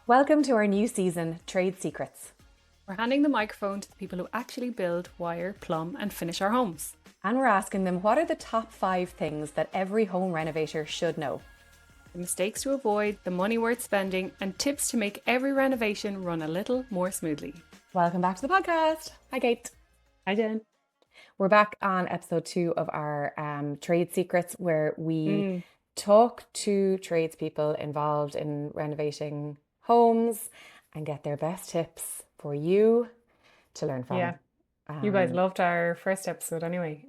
Welcome to our new season, Trade Secrets. We're handing the microphone to the people who actually build, wire, plumb, and finish our homes. And we're asking them, what are the top 5 things that every home renovator should know? The mistakes to avoid, the money worth spending, and tips to make every renovation run a little more smoothly. Welcome back to the podcast. Hi, Kate. Hi, Jen. We're back on episode 2 of our Trade Secrets, where we talk to tradespeople involved in renovating homes and get their best tips for you to learn from. Yeah, you guys loved our first episode anyway.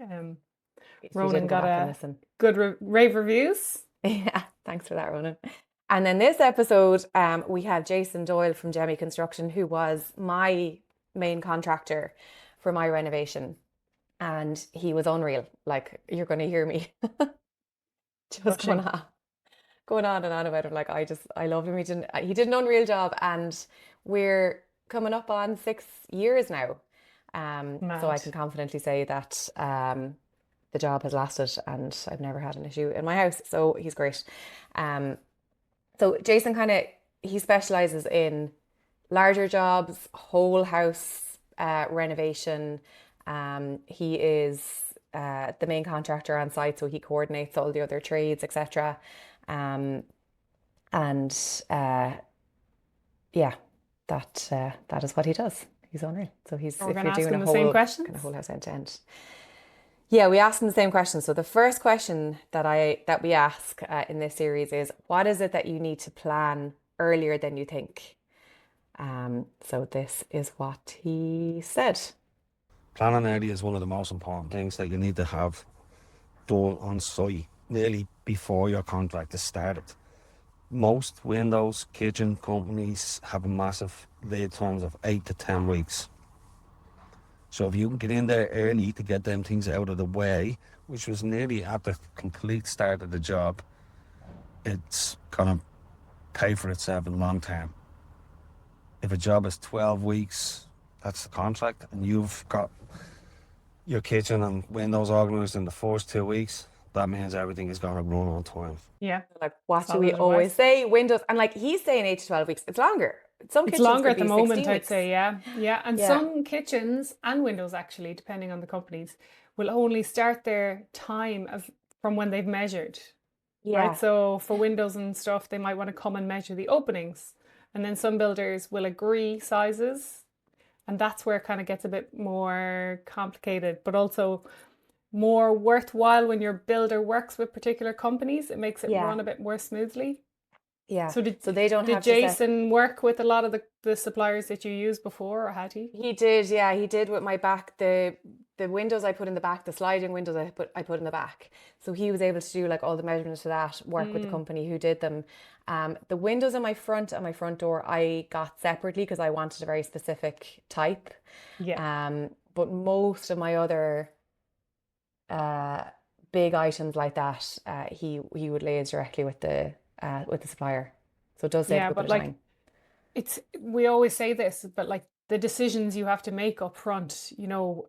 Ronan got a good rave reviews. Yeah, thanks for that, Ronan. And then this episode, we have Jason Doyle from JEMI Construction, who was my main contractor for my renovation. And he was unreal. Like, you're going to hear me just going on and on about him. Like, I loved him. He did an unreal job, and we're coming up on 6 years now. So I can confidently say that the job has lasted and I've never had an issue in my house. So he's great. So Jason he specializes in larger jobs, whole house renovation. He is the main contractor on site, so he coordinates all the other trades, etc. That is what he does. He's unreal. So if you're doing a whole house end to end. Yeah, we asked him the same question. So the first question that we ask in this series is, what is it that you need to plan earlier than you think? So this is what he said. Planning early is one of the most important things that you need to have done on site nearly before your contract is started. Most windows, kitchen companies have a massive lead times of 8 to 10 weeks. So if you can get in there early to get them things out of the way, which was nearly at the complete start of the job, it's going to pay for itself in the long term. If a job is 12 weeks, that's the contract, and you've got your kitchen and windows organised in the first 2 weeks, that means everything is going to run on time. Yeah. Like, what do we always say? Windows, and like he's saying 8 to 12 weeks. It's longer. It's longer at the moment, I'd say, yeah. And some kitchens and windows, actually, depending on the companies, will only start their time from when they've measured. Yeah. Right? So for windows and stuff, they might want to come and measure the openings. And then some builders will agree sizes. And that's where it kind of gets a bit more complicated, but also more worthwhile when your builder works with particular companies. It makes it run a bit more smoothly. Yeah. So did Jason work with a lot of the suppliers that you used before, or had he? He did, yeah. He did with my back. The windows I put in the back, the sliding windows I put in the back. So he was able to do like all the measurements for that, work with the company who did them. The windows in my front and my front door I got separately because I wanted a very specific type. Yeah. But most of my other big items like that, he would liaise directly with the supplier. So it does save a bit of time. We always say this, but like the decisions you have to make up front,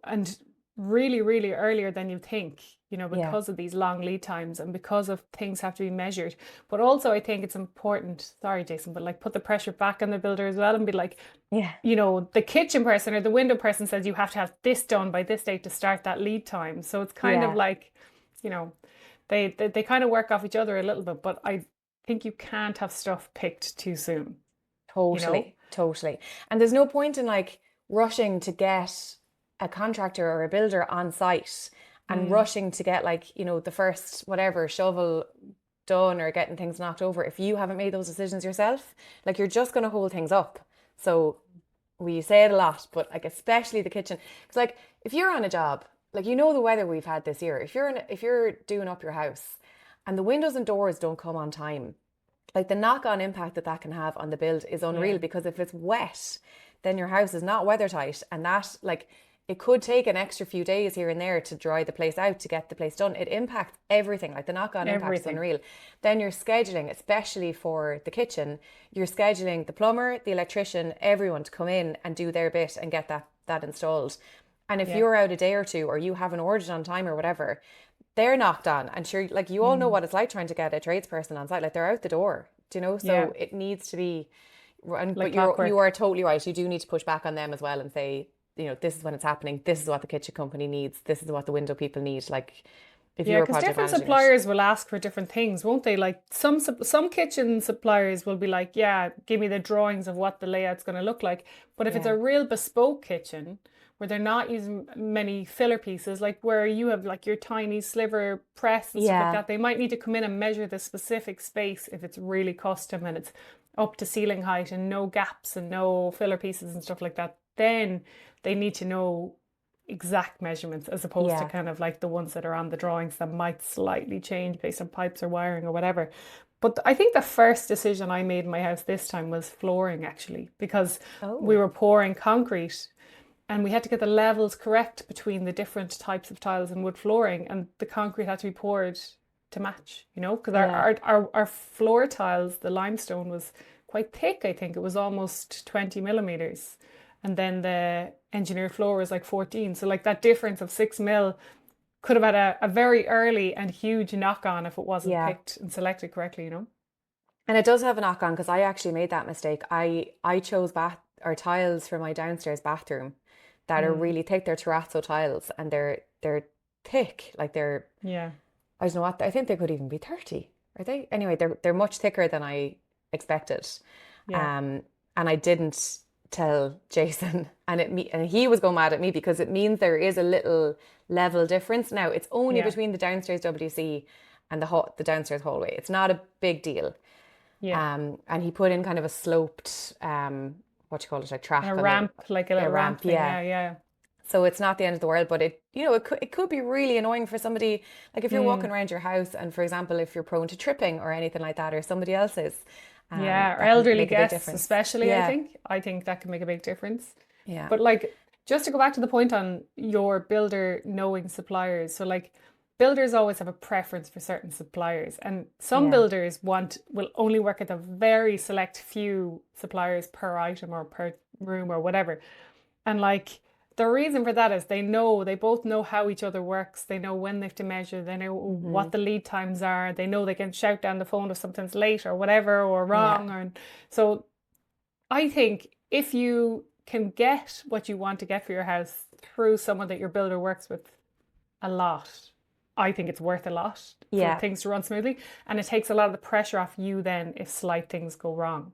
and really, really earlier than you think, because of these long lead times and because of things have to be measured. But also I think it's important, sorry, Jason, but like put the pressure back on the builder as well and be like, the kitchen person or the window person says you have to have this done by this date to start that lead time. So it's kind of like, they kind of work off each other a little bit, but I think you can't have stuff picked too soon. Totally. And there's no point in like rushing to get a contractor or a builder on site and rushing to get like, the first whatever shovel done or getting things knocked over if you haven't made those decisions yourself. Like, you're just going to hold things up. So we say it a lot, but like especially the kitchen, because like if you're on a job, like the weather we've had this year, if you're doing up your house and the windows and doors don't come on time, like the knock-on impact that can have on the build is unreal. Because if it's wet, then your house is not weather tight, and that like it could take an extra few days here and there to dry the place out to get the place done. It impacts everything. Like the knock-on impact is unreal. Then you're scheduling, especially for the kitchen, you're scheduling the plumber, the electrician, everyone to come in and do their bit and get that installed. And if you're out a day or two, or you haven't ordered on time or whatever, they're knocked on. And sure, like you all know what it's like trying to get a tradesperson on site. Like they're out the door, so it needs to be, And Like but you clockwork. are totally right. You do need to push back on them as well and say, this is when it's happening. This is what the kitchen company needs. This is what the window people need. Like if you Yeah, were because project different managing it. suppliers will ask for different things, won't they? Like some kitchen suppliers will be like, yeah, give me the drawings of what the layout's going to look like. But if it's Yeah. a real bespoke kitchen where they're not using many filler pieces, like where you have like your tiny sliver press and stuff like Yeah. that, they might need to come in and measure the specific space if it's really custom and it's up to ceiling height and no gaps and no filler pieces and stuff like that. Then they need to know exact measurements as opposed to Yeah. kind of like the ones that are on the drawings that might slightly change based on pipes or wiring or whatever. But I think the first decision I made in my house this time was flooring actually, because we Oh. were pouring concrete and we had to get the levels correct between the different types of tiles and wood flooring, and the concrete had to be poured to match, because Yeah. our floor tiles, the limestone was quite thick. I think it was almost 20 millimeters. And then the engineered floor was like 14. So like that difference of 6 mil could have had a very early and huge knock on if it wasn't Yeah. picked and selected correctly. And it does have a knock on because I actually made that mistake. I chose bath or tiles for my downstairs bathroom that are Mm, really thick. They're terrazzo tiles and they're thick. Like yeah, I don't know what, I think they could even be 30. Are they? Anyway, they're much thicker than I expected. yeah, Um, and I didn't tell Jason, and he was going mad at me because it means there is a little level difference. Now it's only yeah, between the downstairs WC and the downstairs hallway. It's not a big deal. yeah. And he put in kind of a sloped, what you call it, like track A on the ramp, like a a little ramp ramp, thing. yeah. Yeah, yeah. So it's not the end of the world, but it could be really annoying for somebody. Like if you're walking Mm, around your house, and for example, if you're prone to tripping or anything like that, or somebody else is, yeah. Or that can elderly make a big guests, difference. especially, I Yeah, think. I think that can make a big difference. yeah, But like, just to go back to the point on your builder knowing suppliers. So like, builders always have a preference for certain suppliers, and some yeah, builders will only work with a very select few suppliers per item or per room or whatever. And like, the reason for that is they both know how each other works. They know when they have to measure. They know hmm, what the lead times are. They know they can shout down the phone if something's late or whatever or yeah, wrong. Or so I think if you can get what you want to get for your house through someone that your builder works with a lot, I think it's worth a lot for yeah, things to run smoothly. And it takes a lot of the pressure off you then if slight things go wrong.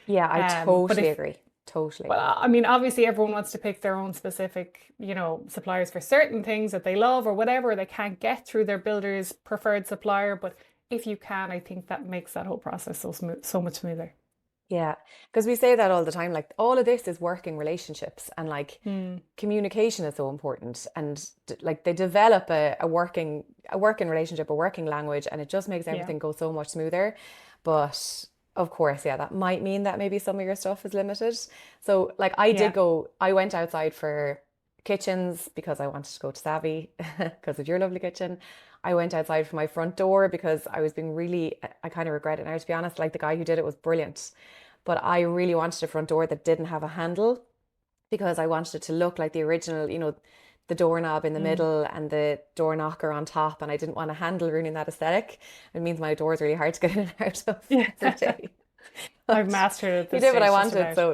yeah. I But totally if, agree. Totally. well, I mean, obviously everyone wants to pick their own specific, suppliers for certain things that they love or whatever they can't get through their builder's preferred supplier. But if you can, I think that makes that whole process so smooth, so much smoother. Yeah, because we say that all the time. Like all of this is working relationships, and like Hmm. communication is so important. And like they develop a working relationship, a working language, and it just makes Yeah. everything go so much smoother. But of course, yeah, that might mean that maybe some of your stuff is limited. So like Yeah. I went outside for kitchens because I wanted to go to Savvy because of your lovely kitchen. I went outside for my front door because I was being really, I kind of regret it now, to be honest. Like the guy who did it was brilliant. But I really wanted a front door that didn't have a handle because I wanted it to look like the original, the doorknob in the Mm. middle and the door knocker on top. And I didn't want a handle ruining that aesthetic. It means my door is really hard to get in and out of Yeah. every day. I've But mastered it at he this did what I stage, just wanted. about. So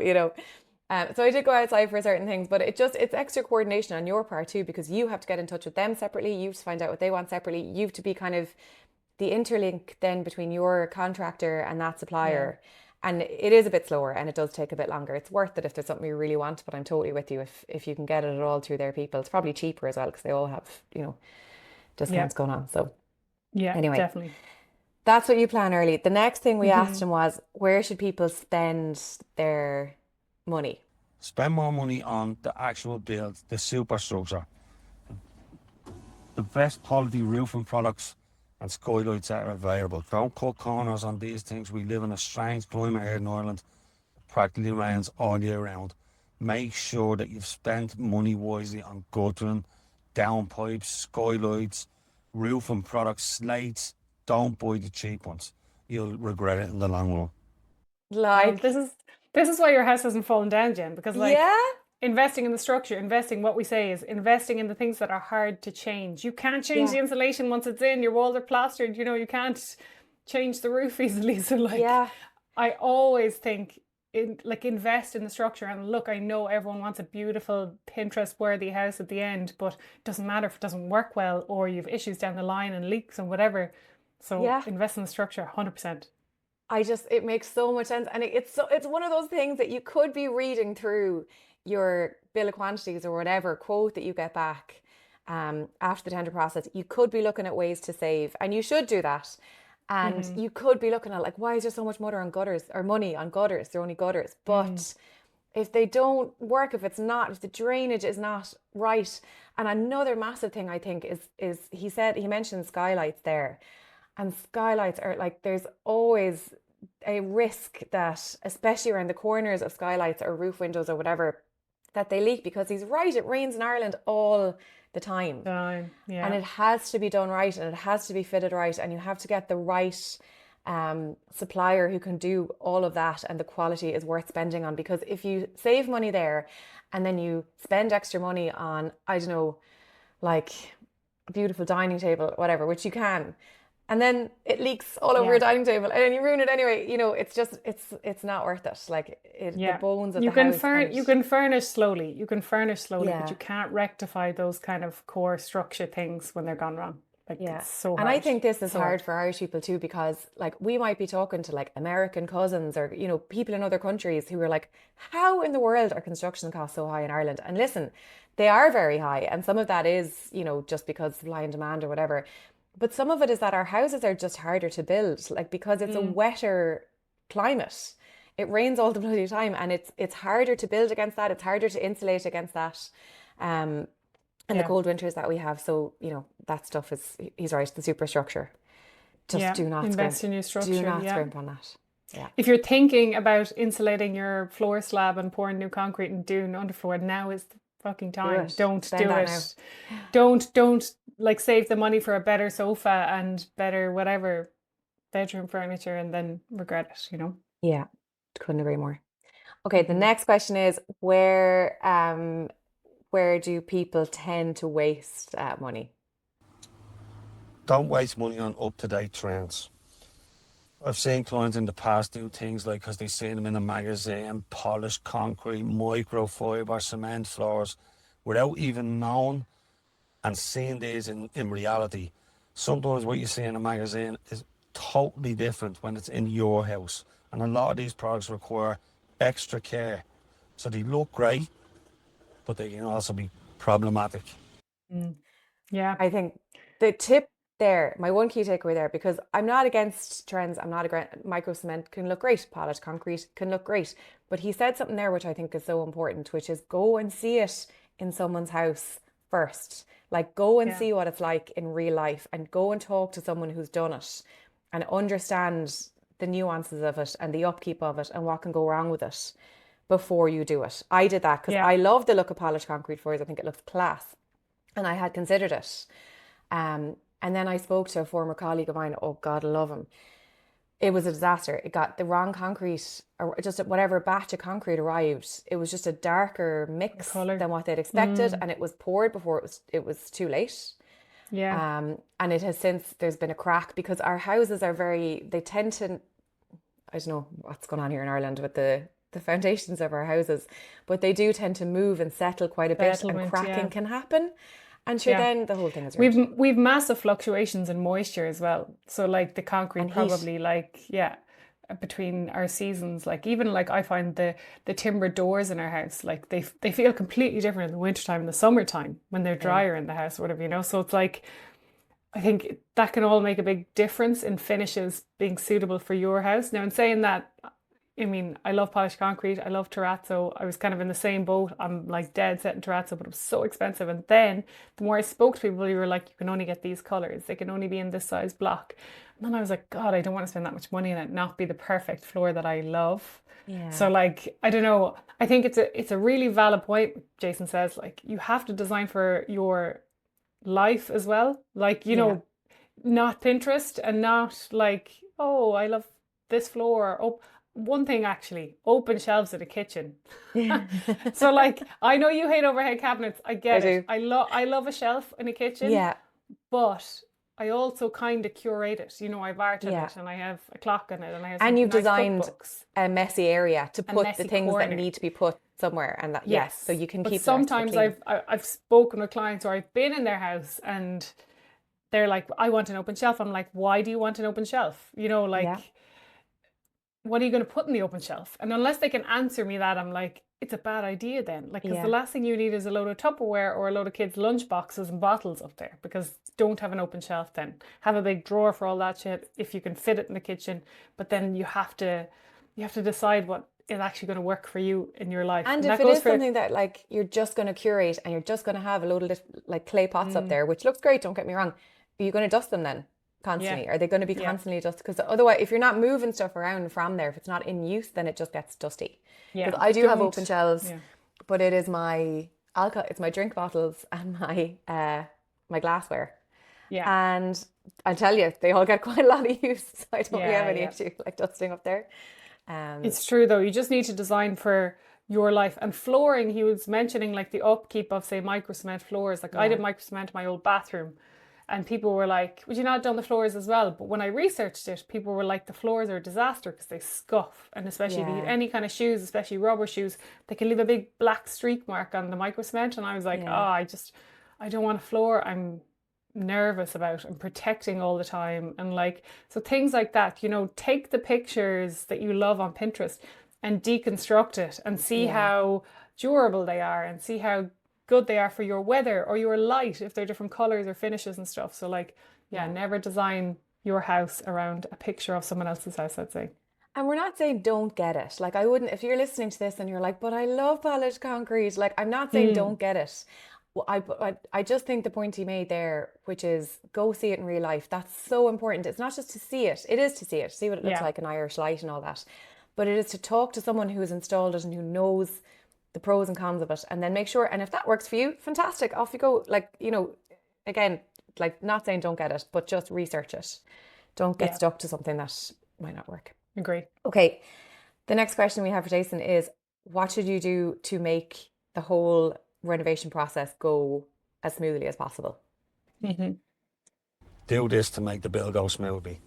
I did go outside for certain things, but it's extra coordination on your part too, because you have to get in touch with them separately. You have to find out what they want separately. You have to be kind of the interlink then between your contractor and that Yeah. supplier. And it is a bit slower and it does take a bit longer. It's worth it if there's something you really want, but I'm totally with you if you can get it at all through their people. It's probably cheaper as well because they all have, Yeah. discounts going on. So Yeah, anyway, definitely. that's what you plan early. The next thing we asked Hmm. him was, where should people spend their money? Spend more money on the actual build, the superstructure, the best quality roofing products and skylights that are available. Don't cut corners on these things. We live in a strange climate here in Ireland. It practically rains all year round. Make sure that you've spent money wisely on guttering, downpipes, skylights, roofing products, slates. Don't buy the cheap ones. You'll regret it in the long run. Well, Like, this is why your house hasn't fallen down, Jen, because like yeah, investing in the structure, investing what we say is investing in the things that are hard to change. You can't change yeah, the insulation once it's in, your walls are plastered, you can't change the roof easily. So like yeah, I always think invest in the structure. And look, I know everyone wants a beautiful Pinterest-worthy house at the end, but it doesn't matter if it doesn't work well or you have issues down the line and leaks and whatever. So invest in the structure, 100%. It makes so much sense. And it's one of those things that you could be reading through your bill of quantities or whatever quote that you get back after the tender process. You could be looking at ways to save, and you should do that. And you could be looking at like, why is there so much money on gutters? They're only gutters. But if they don't work, if the drainage is not right. And another massive thing I think is he mentioned skylights there. And skylights are like, there's always a risk that, especially around the corners of skylights or roof windows or whatever, that they leak, because he's right, it rains in Ireland all the time. And it has to be done right, and it has to be fitted right, and you have to get the right supplier who can do all of that, and the quality is worth spending on. Because if you save money there and then you spend extra money on, I don't know, like a beautiful dining table, whatever, which you can, and then it leaks all over your dining table and then you ruin it anyway, it's not worth it. Like the bones of the house. You can furnish slowly, but you can't rectify those kind of core structure things when they're gone wrong. Like, it's so hard. And I think this is hard for Irish people too, because like we might be talking to like American cousins or, people in other countries who are like, how in the world are construction costs so high in Ireland? And listen, they are very high. And some of that is, just because supply and demand or whatever. But some of it is that our houses are just harder to build, like because it's a wetter climate. It rains all the bloody time, and it's harder to build against that. It's harder to insulate against that. And the cold winters that we have. So, that stuff he's right, the superstructure. Just do not invest in your structure. Do not scrimp on that. Yeah. If you're thinking about insulating your floor slab and pouring new concrete and doing underfloor, now is the fucking time. Don't do it. Don't like save the money for a better sofa and better whatever bedroom furniture and then regret it, Yeah, couldn't agree more. Okay, the next question is where do people tend to waste money? Don't waste money on up-to-date trends. I've seen clients in the past do things like, because they've seen them in a magazine, polished concrete, microfiber, cement floors, without even knowing and seeing these in reality. Sometimes what you see in a magazine is totally different when it's in your house. And a lot of these products require extra care. So they look great, but they can also be problematic. Yeah. I think the tip there, my one key takeaway there, because I'm not against trends, micro cement can look great, polished concrete can look great. But he said something there which I think is so important, which is go and see it in someone's house first. Like go and see what it's like in real life, and go and talk to someone who's done it and understand the nuances of it and the upkeep of it and what can go wrong with it before you do it. I did that because I love the look of polished concrete floors. I think it looks class, and I had considered it. And then I spoke to a former colleague of mine. Oh God, I love him. It was a disaster. It got the wrong concrete, or just whatever batch of concrete arrived. It was just a darker mix than what they'd expected, and it was poured before it was too late. Yeah. And it has since, there's been a crack, because our houses are they tend to, I don't know what's going on here in Ireland with the foundations of our houses, but they do tend to move and settle quite a bit, and cracking can happen. And sure, then the whole thing is ruined. We've massive fluctuations in moisture as well. So like the concrete and probably heat. Between our seasons, like even like I find the timber doors in our house, like they feel completely different in the wintertime and the summertime when they're drier in the house or whatever, So it's like, I think that can all make a big difference in finishes being suitable for your house. Now, in saying that, I mean, I love polished concrete. I love terrazzo. I was kind of in the same boat. I'm like dead set in terrazzo, but it was so expensive. And then the more I spoke to people, you were like, you can only get these colors. They can only be in this size block. And then I was like, God, I don't want to spend that much money on it, not be the perfect floor that I love. Yeah. So like, I don't know. I think it's a really valid point. Jason says, like, you have to design for your life as well. Like, not Pinterest, and not like, oh, I love this floor. Oh, one thing actually, open shelves in the kitchen. So like, I know you hate overhead cabinets. I get it. I love a shelf in a kitchen. Yeah. But I also kind of curate it. You know, I've art in Yeah. it, and I have a clock in it, and I have And some you've nice designed cookbooks. a messy area to put the messy things corner. that need to be put somewhere, and that Yes. so you can But keep the rest of it sometimes clean. I've spoken with clients, or I've been in their house, and they're like, I want an open shelf. I'm like, why do you want an open shelf? You know, like, Yeah. what are you going to put in the open shelf? And unless they can answer me that, I'm like, it's a bad idea then. Like, because Yeah. the last thing you need is a load of Tupperware or a load of kids' lunch boxes and bottles up there, because don't have an open shelf then. Have a big drawer for all that shit if you can fit it in the kitchen. But then you have to decide what is actually going to work for you in your life. And that if it goes is for something that like you're just going to curate and you're just going to have a load of like clay pots up there, which looks great, don't get me wrong, are you going to dust them then constantly? Yeah. Are they going to be Yeah. constantly dusted? Because otherwise, if you're not moving stuff around from there, if it's not in use, then it just gets dusty. Yeah. Because I do have Don't- open shelves, Yeah. but it is my alcohol, it's my drink bottles and my glassware. Yeah. And I tell you, they all get quite a lot of use. So I don't really Yeah, have any yeah. issue like dusting up there. It's true though. You just need to design for your life. And flooring, he was mentioning like the upkeep of, say, micro cement floors. Like I did micro cement in my old bathroom, and people were like, would you not have done the floors as well? But when I researched it, people were like, the floors are a disaster because they scuff. And especially if you Yeah. get any kind of shoes, especially rubber shoes, they can leave a big black streak mark on the micro cement. And I was like, Yeah. I don't want a floor I'm nervous about and protecting all the time. And like, so things like that, you know, take the pictures that you love on Pinterest and deconstruct it and see Yeah. how durable they are, and see how good they are for your weather or your light, if they're different colors or finishes and stuff. So like, never design your house around a picture of someone else's house, I'd say. And we're not saying don't get it. Like I wouldn't, if you're listening to this and you're like, but I love polished concrete. Like I'm not saying don't get it. Well, I just think the point he made there, which is go see it in real life. That's so important. It's not just to see it. It is to see it, see what it looks like in Irish light and all that. But it is to talk to someone who has installed it and who knows the pros and cons of it, and then make sure. And if that works for you, fantastic. Off you go. Like, you know, again, like not saying don't get it, but just research it. Don't get stuck to something that might not work. Agree. Okay. The next question we have for Jason is, what should you do to make the whole renovation process go as smoothly as possible? Do this to make the bill go smoothly.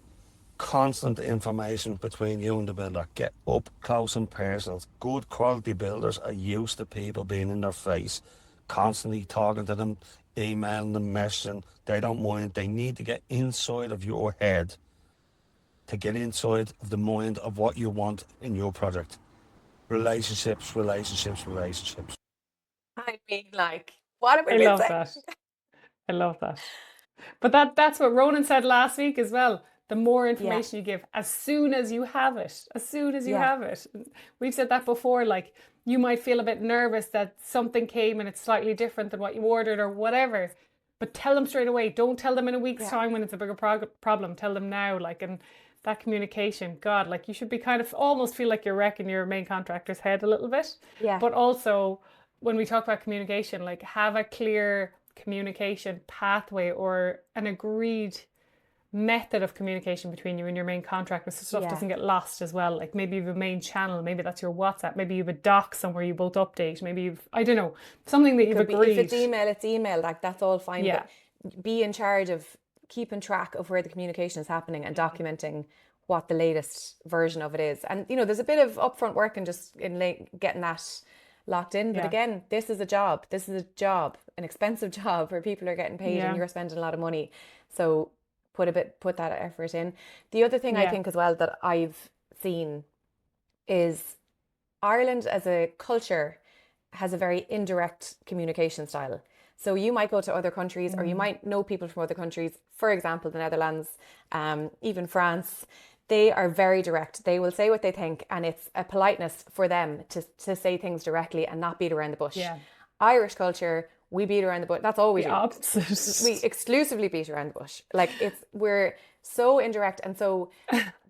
Constant information between you and the builder. Get up close and personal. Good quality builders are used to people being in their face, constantly talking to them, emailing them, messaging. They don't mind. They need to get inside of your head to get inside of the mind of what you want in your project. Relationships, relationships, relationships. I mean, like, what have we I been love saying? that. I love that. But that's what Ronan said last week as well. The more information you give, as soon as you have it, as soon as you have it. We've said that before, like you might feel a bit nervous that something came and it's slightly different than what you ordered or whatever. But tell them straight away. Don't tell them in a week's time when it's a bigger problem. Tell them now, like, and that communication, God, like you should be kind of almost feel like you're wrecking your main contractor's head a little bit. Yeah. But also, when we talk about communication, like have a clear communication pathway or an agreed method of communication between you and your main contractor, so stuff doesn't get lost as well. Like maybe you have a main channel, maybe that's your WhatsApp, maybe you have a doc somewhere you both update, maybe you've, I don't know, something that you've agreed. If it's email, like that's all fine. Yeah. But be in charge of keeping track of where the communication is happening and documenting what the latest version of it is. And you know, there's a bit of upfront work and just in getting that locked in. But again, this is a job. This is a job, an expensive job where people are getting paid and you're spending a lot of money. So put that effort in. The other thing I think as well that I've seen is Ireland as a culture has a very indirect communication style. So you might go to other countries or you might know people from other countries, for example, the Netherlands, even France. They are very direct. They will say what they think, and it's a politeness for them to say things directly and not beat around the bush. Yeah. Irish culture, we beat around the bush. That's all we do. Opposite. We exclusively beat around the bush. Like we're so indirect, and so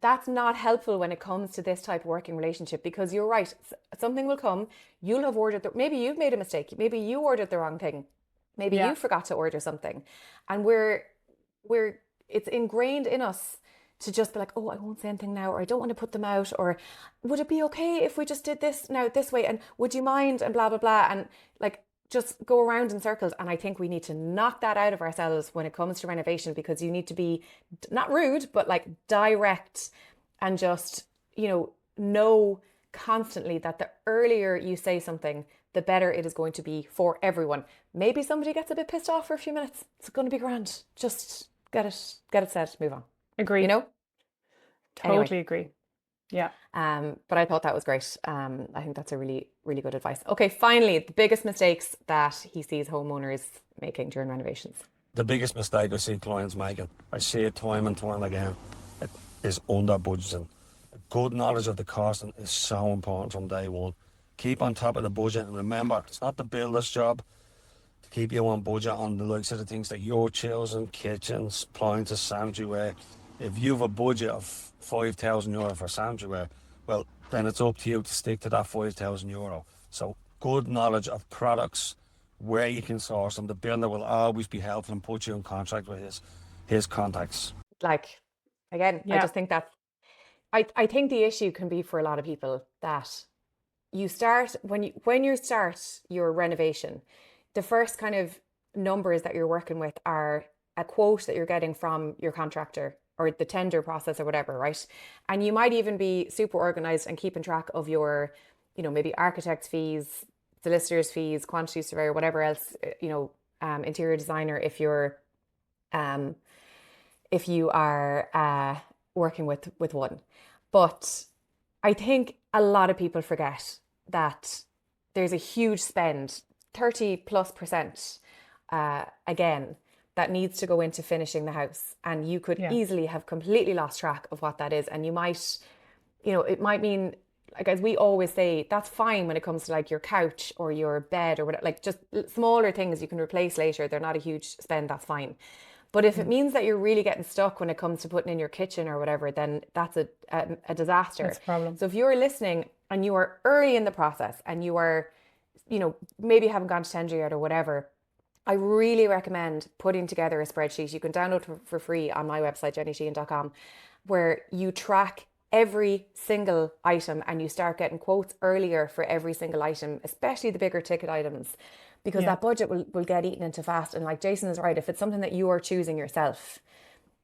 that's not helpful when it comes to this type of working relationship, because you're right. Something will come. You'll have ordered, maybe you've made a mistake. Maybe you ordered the wrong thing. Maybe you forgot to order something, and it's ingrained in us to just be like, oh, I won't say anything now, or I don't want to put them out, or would it be okay if we just did this now this way, and would you mind, and blah blah blah, and like just go around in circles. And I think we need to knock that out of ourselves when it comes to renovation, because you need to be not rude, but like direct, and just, know constantly that the earlier you say something, the better it is going to be for everyone. Maybe somebody gets a bit pissed off for a few minutes. It's going to be grand. Just get it said, move on. Agree. Totally Anyway. agree. Yeah. But I thought that was great. I think that's a really, really good advice. Okay, finally, the biggest mistakes that he sees homeowners making during renovations. The biggest mistake I see clients making, I see it time and time again, it is under budgeting. Good knowledge of the costing is so important from day one. Keep on top of the budget, and remember, it's not the builder's job to keep you on budget on the likes of the things that you're choosing, kitchens, appliances, sanitary ware. If you have a budget of €5,000 for sanitary ware, well, then it's up to you to stick to that €5,000. So good knowledge of products, where you can source them. The builder will always be helpful and put you in contact with his contacts. Like, again, I just think that I think the issue can be for a lot of people that you start when you start your renovation, the first kind of numbers that you're working with are a quote that you're getting from your contractor or the tender process or whatever, right? And you might even be super organized and keeping track of your, maybe architect's fees, solicitor's fees, quantity surveyor, whatever else, interior designer, if you are working with one. But I think a lot of people forget that there's a huge spend, 30+%, again, that needs to go into finishing the house. And you could easily have completely lost track of what that is. And you might, it might mean, like, as we always say, that's fine when it comes to like your couch or your bed or whatever, like just smaller things you can replace later. They're not a huge spend, that's fine. But if it means that you're really getting stuck when it comes to putting in your kitchen or whatever, then that's a disaster. That's a problem. So if you're listening and you are early in the process and you are, maybe haven't gone to tender yet or whatever, I really recommend putting together a spreadsheet. You can download for free on my website, jennysheehan.com, where you track every single item and you start getting quotes earlier for every single item, especially the bigger ticket items, because that budget will get eaten into fast. And like Jason is right, if it's something that you are choosing yourself,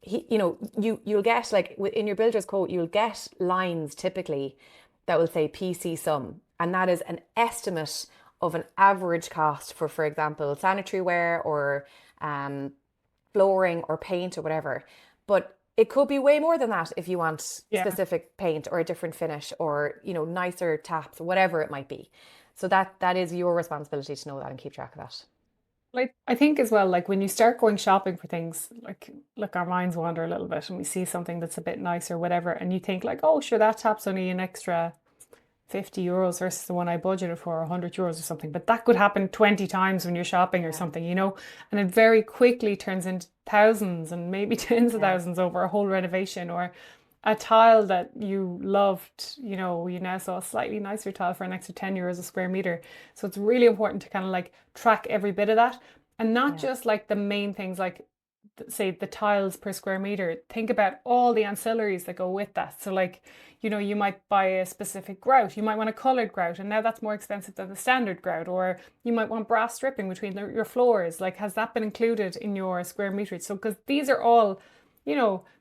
you'll get, like in your builder's quote, you'll get lines typically that will say PC sum, and that is an estimate of an average cost for example, sanitary ware or flooring or paint or whatever. But it could be way more than that if you want specific paint or a different finish or, nicer taps, whatever it might be. So that is your responsibility to know that and keep track of that. Like, I think as well, like when you start going shopping for things, like our minds wander a little bit and we see something that's a bit nice or whatever, and you think like, oh, sure, that tap's only an extra €50 versus the one I budgeted for €100 or something. But that could happen 20 times when you're shopping or something, and it very quickly turns into thousands and maybe tens of thousands over a whole renovation, or a tile that you loved, you now saw a slightly nicer tile for an extra €10 a square meter. So it's really important to kind of like track every bit of that, and not just like the main things, like say the tiles per square meter. Think about all the ancillaries that go with that. So like, you might buy a specific grout, you might want a coloured grout, and now that's more expensive than the standard grout, or you might want brass stripping between your floors. Like, has that been included in your square meterage? So, because these are all,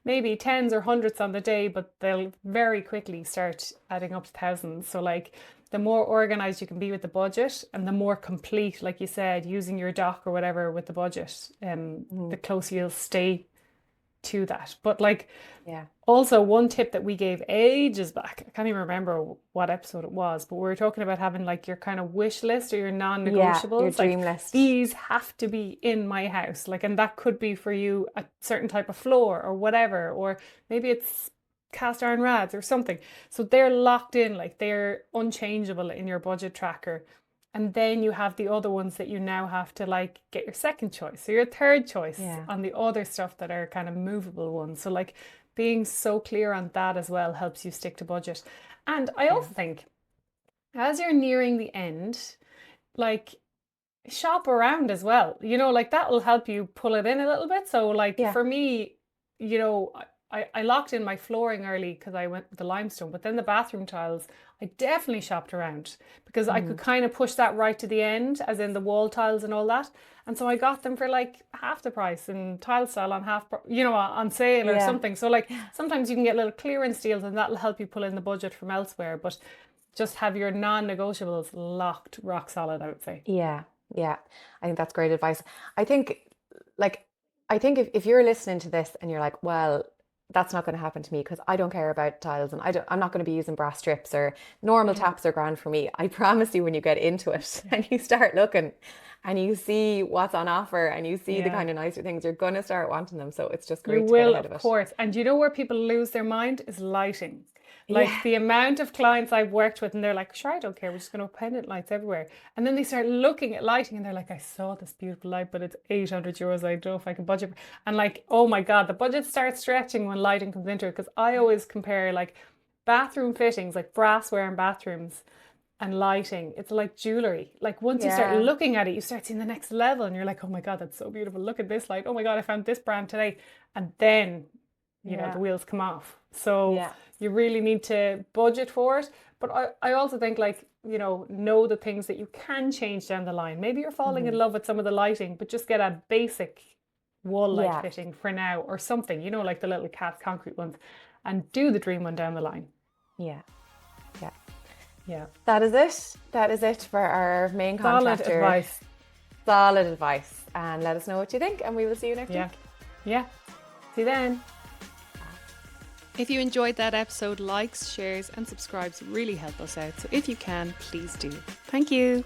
maybe tens or hundreds on the day, but they'll very quickly start adding up to thousands. So like, the more organized you can be with the budget, and the more complete, like you said, using your doc or whatever with the budget, the closer you'll stay to that. But like, also one tip that we gave ages back, I can't even remember what episode it was, but we were talking about having like your kind of wish list or your non-negotiables, your dream list. These have to be in my house, like, and that could be for you a certain type of floor or whatever, or maybe it's cast iron rads or something. So they're locked in, like they're unchangeable in your budget tracker. And then you have the other ones that you now have to like get your second choice or your third choice on the other stuff that are kind of movable ones. So like, being so clear on that as well helps you stick to budget. And I also think as you're nearing the end, like, shop around as well, like that will help you pull it in a little bit. So like for me, I locked in my flooring early because I went with the limestone, but then the bathroom tiles, I definitely shopped around because I could kind of push that right to the end, as in the wall tiles and all that. And so I got them for like half the price, and Tile Style on on sale or something. So like sometimes you can get little clearance deals, and that'll help you pull in the budget from elsewhere. But just have your non-negotiables locked rock solid, I would say. Yeah, yeah. I think that's great advice. I think if you're listening to this and you're like, well, that's not going to happen to me because I don't care about tiles, and I'm not going to be using brass strips, or normal taps are grand for me. I promise you, when you get into it and you start looking and you see what's on offer and you see the kind of nicer things, you're going to start wanting them. So it's just great to get ahead of it. Of course. And you know where people lose their mind is lighting. Like the amount of clients I've worked with, and they're like, sure, I don't care, we're just going to have pendant lights everywhere. And then they start looking at lighting and they're like, I saw this beautiful light, but it's 800 euros. I don't know if I can budget. And like, oh my God, the budget starts stretching when lighting comes into it. Because I always compare like bathroom fittings, like brassware in bathrooms, and lighting. It's like jewelry. Like once you start looking at it, you start seeing the next level, and you're like, oh my God, that's so beautiful. Look at this light. Oh my God, I found this brand today. And then, you know, the wheels come off. So you really need to budget for it. But I also think, like, you know the things that you can change down the line. Maybe you're falling in love with some of the lighting, but just get a basic wall light fitting for now, or something, you know, like the little cast concrete ones, and do the dream one down the line. Yeah. That is it. That is it for our main contractor. Solid advice. And let us know what you think, and we will see you next week. Yeah. See you then. If you enjoyed that episode, likes, shares and subscribes really help us out. So if you can, please do. Thank you.